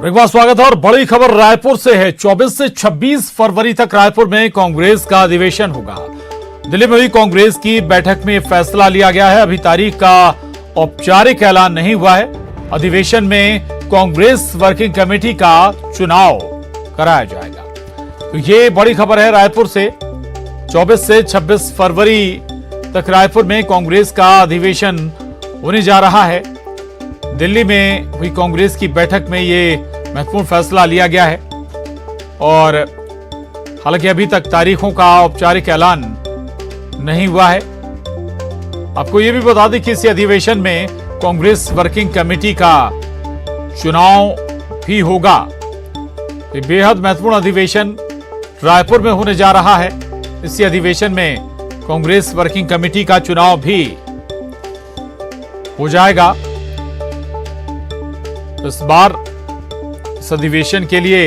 एक बार स्वागत है और बड़ी खबर रायपुर से है। 24 से 26 फरवरी तक रायपुर में कांग्रेस का अधिवेशन होगा। दिल्ली में हुई कांग्रेस की बैठक में फैसला लिया गया है। अभी तारीख का औपचारिक ऐलान नहीं हुआ है। अधिवेशन में कांग्रेस वर्किंग कमेटी का चुनाव कराया जाएगा। तो ये बड़ी खबर है रायपुर से। 24 से 26 फरवरी तक रायपुर में कांग्रेस का अधिवेशन होने जा रहा है। दिल्ली में हुई कांग्रेस की बैठक में ये महत्वपूर्ण फैसला लिया गया है और हालांकि अभी तक तारीखों का औपचारिक ऐलान नहीं हुआ है। आपको यह भी बता दें कि इस अधिवेशन में कांग्रेस वर्किंग कमेटी का चुनाव भी होगा। ये बेहद महत्वपूर्ण अधिवेशन रायपुर में होने जा रहा है। इसी अधिवेशन में कांग्रेस वर्किंग कमेटी का चुनाव भी हो जाएगा। इस बार इस अधिवेशन के लिए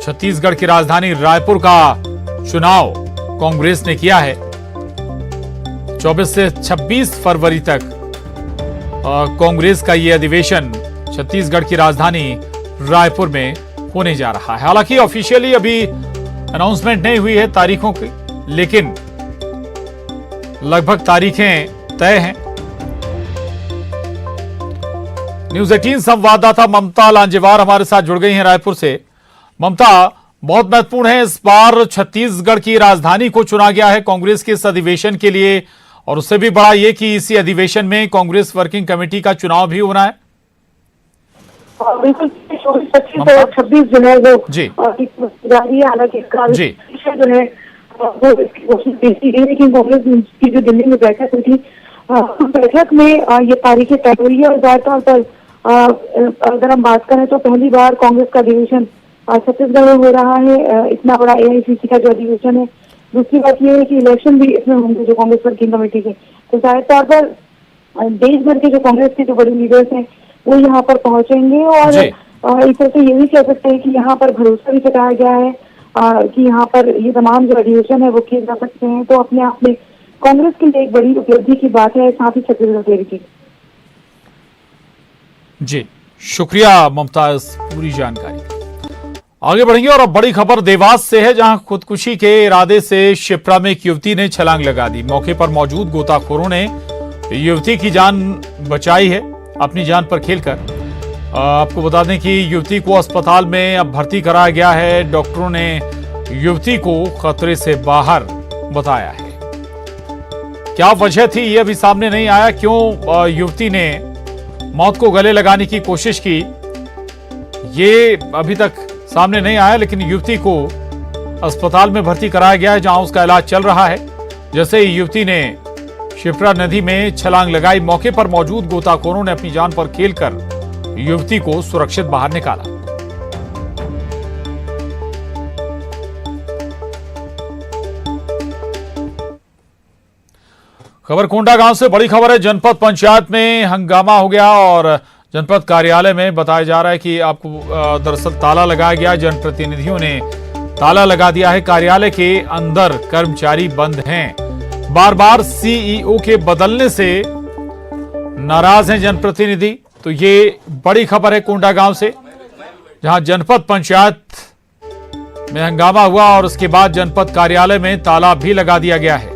छत्तीसगढ़ की राजधानी रायपुर का चुनाव कांग्रेस ने किया है। 24 से 26 फरवरी तक कांग्रेस का यह अधिवेशन छत्तीसगढ़ की राजधानी रायपुर में होने जा रहा है। हालांकि ऑफिशियली अभी अनाउंसमेंट नहीं हुई है तारीखों की, लेकिन लगभग तारीखें तय हैं। न्यूज़ 18 संवाददाता ममता लांजेवार हमारे साथ जुड़ गई हैं रायपुर से। ममता, बहुत महत्वपूर्ण है, इस बार छत्तीसगढ़ की राजधानी को चुना गया है कांग्रेस के इस अधिवेशन के लिए, और उससे भी बड़ा ये कि इसी अधिवेशन में कांग्रेस वर्किंग कमेटी का चुनाव भी होना है। बिल्कुल 25 और 26 जो है वो जी हालांकि जी जो है वो घोषणा की गई, लेकिन कांग्रेस की जो दिल्ली में बैठक हुई थी बैठक में ये तारीखें तय हुई है। और ज्यादातर पर अगर हम बात करें तो पहली बार कांग्रेस का अधिवेशन छत्तीसगढ़ में हो रहा है। इतना बड़ा एआईसीसी का जो अधिवेशन है। दूसरी बात यह है कि इलेक्शन भी इसमें होंगे जो कांग्रेस वर्किंग कमेटी के, तो जाहिर तौर पर देश भर के जो कांग्रेस के जो बड़े लीडर्स हैं वो यहाँ पर पहुंचेंगे और इस तरह से ये भी कह सकते हैं कि यहाँ पर भरोसा भी जताया गया है कि यहाँ पर ये तमाम जो अधिवेशन है वो किए जा सकते हैं। तो अपने आप में कांग्रेस के लिए एक बड़ी उपलब्धि की बात है, साथ ही छत्तीसगढ़ के लिए। जी शुक्रिया ममता इस पूरी जानकारी। आगे बढ़ेंगे और अब बड़ी खबर देवास से है, जहां खुदकुशी के इरादे से शिप्रा में एक युवती ने छलांग लगा दी। मौके पर मौजूद गोताखोरों ने युवती की जान बचाई है अपनी जान पर खेलकर। आपको बता दें कि युवती को अस्पताल में अब भर्ती कराया गया है। डॉक्टरों ने युवती को खतरे से बाहर बताया है। क्या वजह थी ये अभी सामने नहीं आया। क्यों युवती ने मौत को गले लगाने की कोशिश की ये अभी तक सामने नहीं आया, लेकिन युवती को अस्पताल में भर्ती कराया गया है जहां उसका इलाज चल रहा है। जैसे ही युवती ने शिप्रा नदी में छलांग लगाई, मौके पर मौजूद गोताखोरों ने अपनी जान पर खेलकर युवती को सुरक्षित बाहर निकाला। खबर कोंडा गांव से बड़ी खबर है। जनपद पंचायत में हंगामा हो गया और जनपद कार्यालय में बताया जा रहा है कि आपको दरअसल ताला लगाया गया। जनप्रतिनिधियों ने ताला लगा दिया है। कार्यालय के अंदर कर्मचारी बंद हैं। बार बार सीईओ के बदलने से नाराज हैं जनप्रतिनिधि। तो ये बड़ी खबर है कोंडा गांव से, जहां जनपद पंचायत में हंगामा हुआ और उसके बाद जनपद कार्यालय में ताला भी लगा दिया गया है।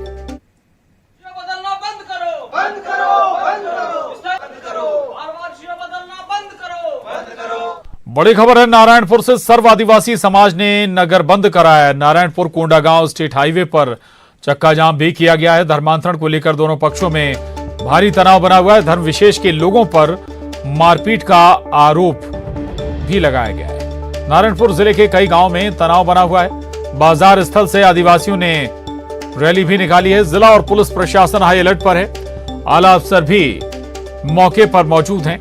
बड़ी खबर है नारायणपुर से। सर्व आदिवासी समाज ने नगर बंद कराया। नारायणपुर कोंडा गांव स्टेट हाईवे पर चक्का जाम भी किया गया है। धर्मांतरण को लेकर दोनों पक्षों में भारी तनाव बना हुआ है। धर्म विशेष के लोगों पर मारपीट का आरोप भी लगाया गया है। नारायणपुर जिले के कई गांवों में तनाव बना हुआ है। बाजार स्थल से आदिवासियों ने रैली भी निकाली है। जिला और पुलिस प्रशासन हाई अलर्ट पर है। आला अफसर भी मौके पर मौजूद हैं।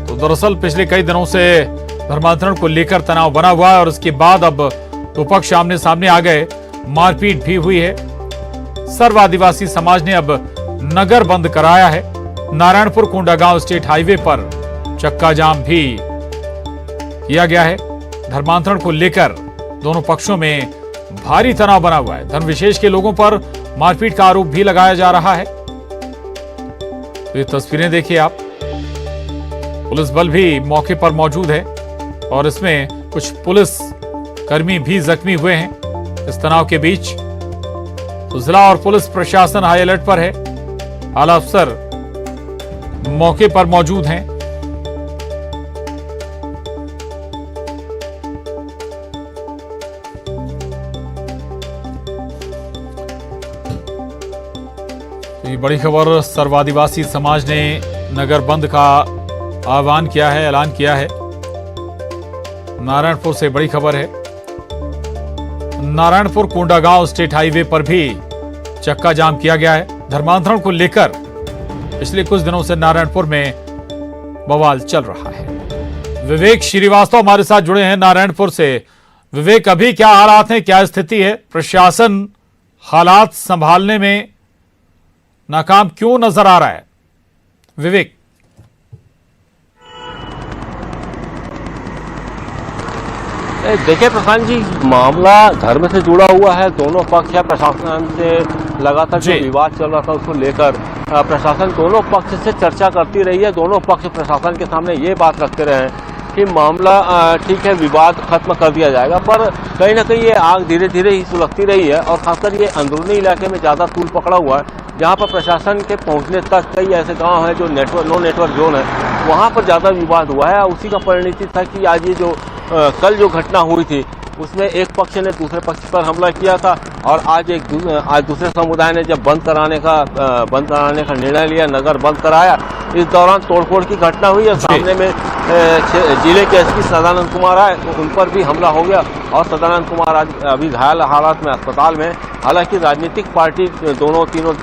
तो दरअसल पिछले कई दिनों से धर्मांतरण को लेकर तनाव बना हुआ है और उसके बाद अब दो पक्ष आमने सामने आ गए। मारपीट भी हुई है। सर्व आदिवासी समाज ने अब नगर बंद कराया है। नारायणपुर कोंडा गांव स्टेट हाईवे पर चक्का जाम भी किया गया है। धर्मांतरण को लेकर दोनों पक्षों में भारी तनाव बना हुआ है। धर्म विशेष के लोगों पर मारपीट का आरोप भी लगाया जा रहा है। तो ये तस्वीरें देखिए आप। पुलिस बल भी मौके पर मौजूद है और इसमें कुछ पुलिस कर्मी भी जख्मी हुए हैं। इस तनाव के बीच तो जिला और पुलिस प्रशासन हाई अलर्ट पर है। आला अफसर मौके पर मौजूद हैं। ये बड़ी खबर, सर्वादिवासी समाज ने नगर बंद का आह्वान किया है, ऐलान किया है। नारायणपुर से बड़ी खबर है। नारायणपुर कोंडागांव स्टेट हाईवे पर भी चक्का जाम किया गया है। धर्मांतरण को लेकर पिछले कुछ दिनों से नारायणपुर में बवाल चल रहा है। विवेक श्रीवास्तव हमारे साथ जुड़े हैं नारायणपुर से। विवेक, अभी क्या हालात हैं, क्या स्थिति है? प्रशासन हालात संभालने में नाकाम क्यों नजर आ रहा है? विवेक। देखिए प्रशांत जी, मामला धर्म से जुड़ा हुआ है। दोनों पक्ष या प्रशासन से लगातार जो विवाद चल रहा था उसको लेकर प्रशासन दोनों पक्ष से चर्चा करती रही है। दोनों पक्ष प्रशासन के सामने ये बात रखते रहे हैं कि मामला ठीक है, विवाद खत्म कर दिया जाएगा, पर कहीं ना कहीं ये आग धीरे धीरे ही सुलगती रही है और खासकर ये अंदरूनी इलाके में ज़्यादा तूल पकड़ा हुआ है, जहाँ पर प्रशासन के पहुँचने तक कई ऐसे गाँव हैं जो नो नेटवर्क जोन है, वहाँ पर ज़्यादा विवाद हुआ है। उसी का परिणति था कि आज ये जो कल जो घटना हुई थी उसमें एक पक्ष ने दूसरे पक्ष पर हमला किया था और आज दूसरे समुदाय ने जब बंद कराने का निर्णय लिया, नगर बंद कराया, इस दौरान तोड़फोड़ की घटना हुई और सामने में जिले के एसपी सदानंद कुमार आए तो उन पर भी हमला हो गया और सदानंद कुमार आज अभी घायल हालात में अस्पताल में। हालांकि राजनीतिक पार्टी तीनों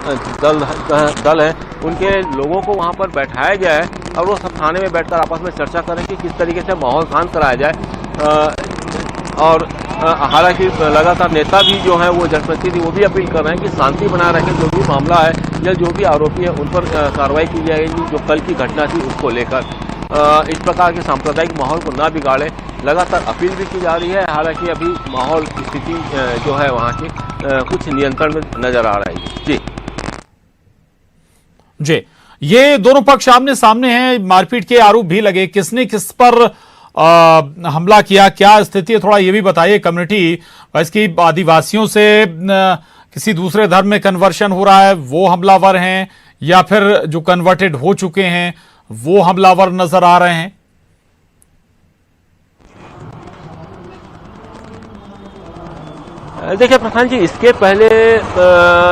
दल हैं, उनके लोगों को वहां पर बैठाया गया है और वो सब थाने में बैठकर आपस में चर्चा करें कि किस तरीके से माहौल शांत कराया जाए। और हालांकि लगातार नेता भी जो है वो जनप्रतिनिधि वो भी अपील कर रहे हैं कि शांति बनाए रखें। जो भी मामला है या जो भी आरोपी है उन पर कार्रवाई की जाएगी। जो कल की घटना थी उसको लेकर इस प्रकार के सांप्रदायिक माहौल को ना बिगाड़े, लगातार अपील भी की जा रही है। हालांकि अभी माहौल की स्थिति जो है वहाँ की कुछ नियंत्रण में नजर आ रही है। जी, ये दोनों पक्ष आमने सामने हैं, मारपीट के आरोप भी लगे। किसने किस पर हमला किया, क्या स्थिति है, थोड़ा ये भी बताइए। कम्युनिटी इसकी आदिवासियों से किसी दूसरे धर्म में कन्वर्शन हो रहा है, वो हमलावर हैं, या फिर जो कन्वर्टेड हो चुके हैं वो हमलावर नजर आ रहे हैं? देखिए प्रशांत जी, इसके पहले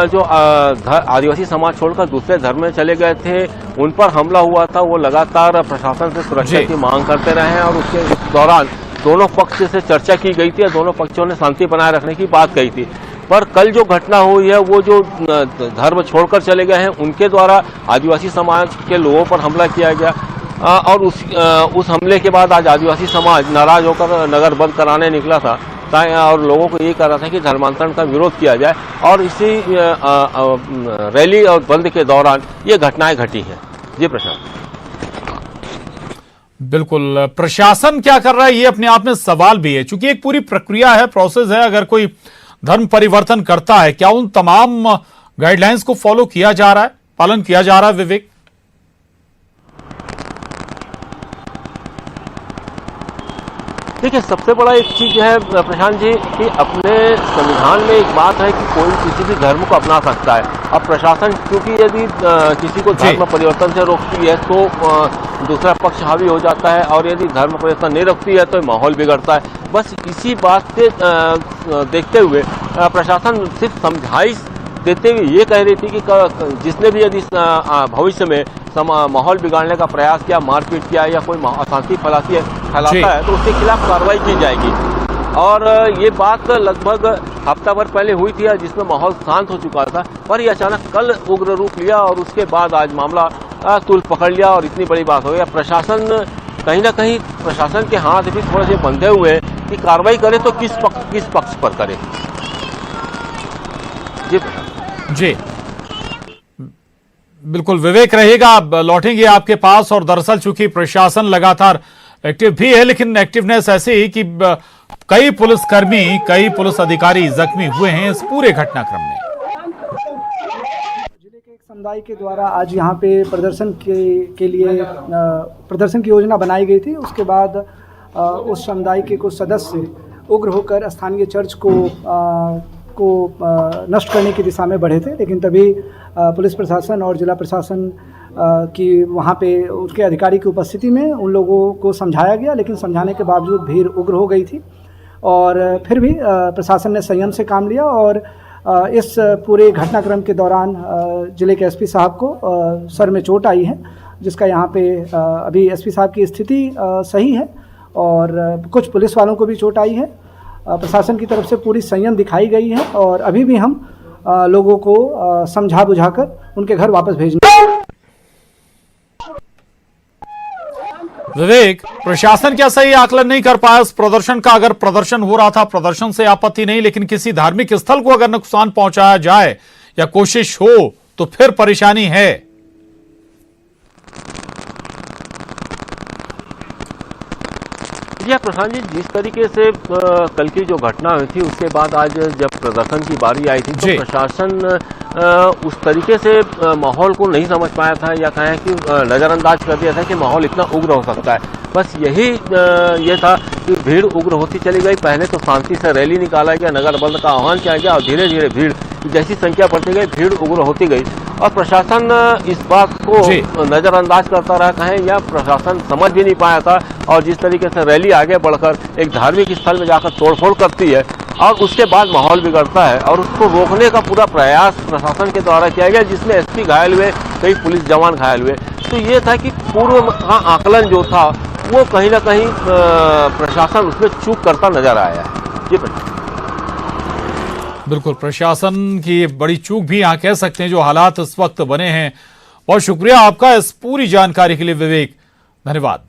जो आदिवासी समाज छोड़कर दूसरे धर्म में चले गए थे उन पर हमला हुआ था, वो लगातार प्रशासन से सुरक्षा की मांग करते रहे हैं और उसके दौरान दोनों पक्ष से चर्चा की गई थी और दोनों पक्षों ने शांति बनाए रखने की बात कही थी। पर कल जो घटना हुई है वो जो धर्म छोड़कर चले गए हैं उनके द्वारा आदिवासी समाज के लोगों पर हमला किया गया और उस हमले के बाद आज आदिवासी समाज नाराज होकर नगर बंद कराने निकला था और लोगों को ये कह रहा था कि धर्मांतरण का विरोध किया जाए और इसी रैली और बंद के दौरान ये घटनाएं घटी हैं। जी प्रशांत। बिल्कुल, प्रशासन क्या कर रहा है ये अपने आप में सवाल भी है, क्योंकि एक पूरी प्रक्रिया है, प्रोसेस है। अगर कोई धर्म परिवर्तन करता है, क्या उन तमाम गाइडलाइंस को फॉलो किया जा रहा है, पालन किया जा रहा है? विवेक। देखिए, सबसे बड़ा एक चीज है प्रशांत जी कि अपने संविधान में एक बात है कि कोई किसी भी धर्म को अपना सकता है। अब प्रशासन क्योंकि यदि किसी को धर्म परिवर्तन से रोकती है तो दूसरा पक्ष हावी हो जाता है और यदि धर्म परिवर्तन नहीं रोकती है तो माहौल बिगड़ता है। बस इसी बात से देखते हुए प्रशासन सिर्फ समझाइश देते हुए ये कह रही थी कि जिसने भी यदि भविष्य में माहौल बिगाड़ने का प्रयास किया, मारपीट किया या कोई अशांति फैलाता है तो उसके खिलाफ कार्रवाई की जाएगी। और ये बात लगभग हफ्ता भर पहले हुई थी जिसमें माहौल शांत हो चुका था, पर ये अचानक कल उग्र रूप लिया और उसके बाद आज मामला तूल पकड़ लिया और इतनी बड़ी बात हो गई। प्रशासन कहीं ना कहीं प्रशासन के हाथ भी थोड़े से बंधे हुए हैं कि कार्रवाई करे तो किस पक्ष पर करे। जी बिल्कुल, विवेक रहेगा, लौटेंगे आपके पास। और दरअसल चूंकि प्रशासन लगातार एक्टिव भी है, लेकिन एक्टिवनेस ऐसी कि कई पुलिसकर्मी, कई पुलिस अधिकारी जख्मी हुए हैं इस पूरे घटनाक्रम में। समुदाय के द्वारा आज यहाँ पे प्रदर्शन के लिए प्रदर्शन की योजना बनाई गई थी। उसके बाद उस समुदाय के कुछ सदस्य उग्र होकर स्थानीय चर्च को नष्ट करने की दिशा में बढ़े थे, लेकिन तभी पुलिस प्रशासन और जिला प्रशासन की वहाँ पे उसके अधिकारी की उपस्थिति में उन लोगों को समझाया गया, लेकिन समझाने के बावजूद भीड़ उग्र हो गई थी और फिर भी प्रशासन ने संयम से काम लिया और इस पूरे घटनाक्रम के दौरान जिले के एसपी साहब को सर में चोट आई है, जिसका यहाँ पे अभी एसपी साहब की स्थिति सही है और कुछ पुलिस वालों को भी चोट आई है। प्रशासन की तरफ से पूरी संयम दिखाई गई है और अभी भी हम लोगों को समझा बुझाकर उनके घर वापस भेजने। विवेक, प्रशासन क्या सही आकलन नहीं कर पाया इस प्रदर्शन का? अगर प्रदर्शन हो रहा था, प्रदर्शन से आपत्ति नहीं, लेकिन किसी धार्मिक स्थल को अगर नुकसान पहुंचाया जाए या कोशिश हो तो फिर परेशानी है। जी प्रशांत जी, जिस तरीके से कल की जो घटना हुई थी उसके बाद आज जब प्रदर्शन की बारी आई थी तो प्रशासन उस तरीके से माहौल को नहीं समझ पाया था या कहें कि नज़रअंदाज कर दिया था कि माहौल इतना उग्र हो सकता है। बस यही ये था कि भीड़ उग्र होती चली गई। पहले तो शांति से रैली निकाला गया, नगर बंद का आह्वान किया गया और धीरे धीरे भीड़ जैसी संख्या बढ़ती गई, भीड़ उग्र होती गई और प्रशासन इस बात को नज़रअंदाज करता रहा कहें या प्रशासन समझ भी नहीं पाया था। और जिस तरीके से रैली आगे बढ़कर एक धार्मिक स्थल में जाकर तोड़फोड़ करती है और उसके बाद माहौल बिगड़ता है और उसको रोकने का पूरा प्रयास प्रशासन के द्वारा किया गया, जिसमें एसपी घायल हुए, कई पुलिस जवान घायल हुए। तो ये था कि पूर्व का आकलन जो था वो कहीं ना कहीं प्रशासन उसमें चूक करता नजर आया है। जी बिल्कुल, प्रशासन की बड़ी चूक भी यहाँ कह सकते हैं जो हालात इस वक्त बने हैं। बहुत शुक्रिया आपका इस पूरी जानकारी के लिए विवेक, धन्यवाद।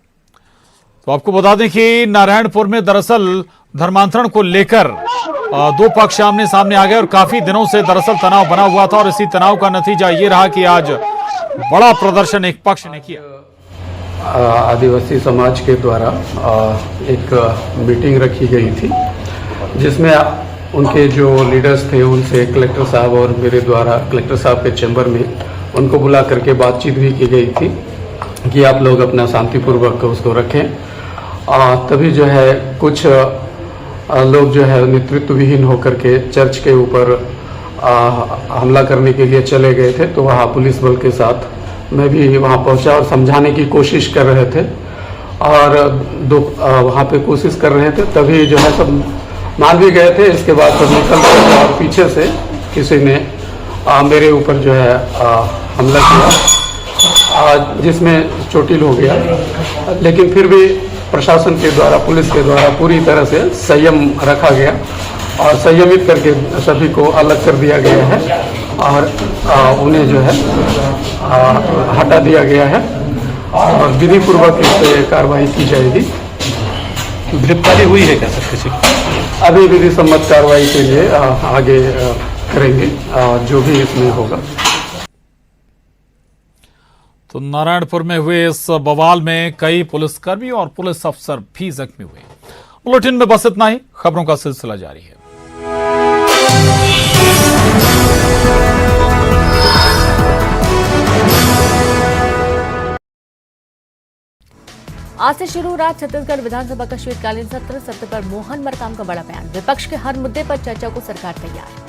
तो आपको बता दें कि नारायणपुर में दरअसल धर्मांतरण को लेकर दो पक्ष आमने सामने आ गए और काफी दिनों से दरअसल तनाव बना हुआ था और इसी तनाव का नतीजा ये रहा कि आज बड़ा प्रदर्शन एक पक्ष ने किया। आदिवासी समाज के द्वारा एक मीटिंग रखी गई थी जिसमें उनके जो लीडर्स थे उनसे कलेक्टर साहब और मेरे द्वारा कलेक्टर साहब के चैम्बर में उनको बुला करके बातचीत भी की गई थी कि आप लोग अपना शांतिपूर्वक उसको रखें। तभी जो है कुछ लोग जो है नेतृत्व विहीन होकर के चर्च के ऊपर हमला करने के लिए चले गए थे। तो वहाँ पुलिस बल के साथ मैं भी वहाँ पहुँचा और समझाने की कोशिश कर रहे थे और वहाँ पे कोशिश कर रहे थे, तभी जो है सब मान भी गए थे। इसके बाद सब निकल गए और पीछे से किसी ने मेरे ऊपर जो है हमला किया जिसमें चोटिल हो गया, लेकिन फिर भी प्रशासन के द्वारा, पुलिस के द्वारा पूरी तरह से संयम रखा गया और संयमित करके सभी को अलग कर दिया गया है और उन्हें जो है हटा दिया गया है और विधि पूर्वक इस पर कार्रवाई की जाएगी। गिरफ्तारी हुई है क्या सर किसी? अभी विधि सम्मत कार्रवाई के लिए आगे करेंगे जो भी इसमें होगा। तो नारायणपुर में हुए इस बवाल में कई पुलिसकर्मी और पुलिस अफसर भी जख्मी हुए। बुलेटिन में बस इतना ही, खबरों का सिलसिला जारी है। आज से शुरू रहा छत्तीसगढ़ विधानसभा का शीतकालीन सत्र पर मोहन मरकाम का बड़ा बयान। विपक्ष के हर मुद्दे पर चर्चा को सरकार तैयार।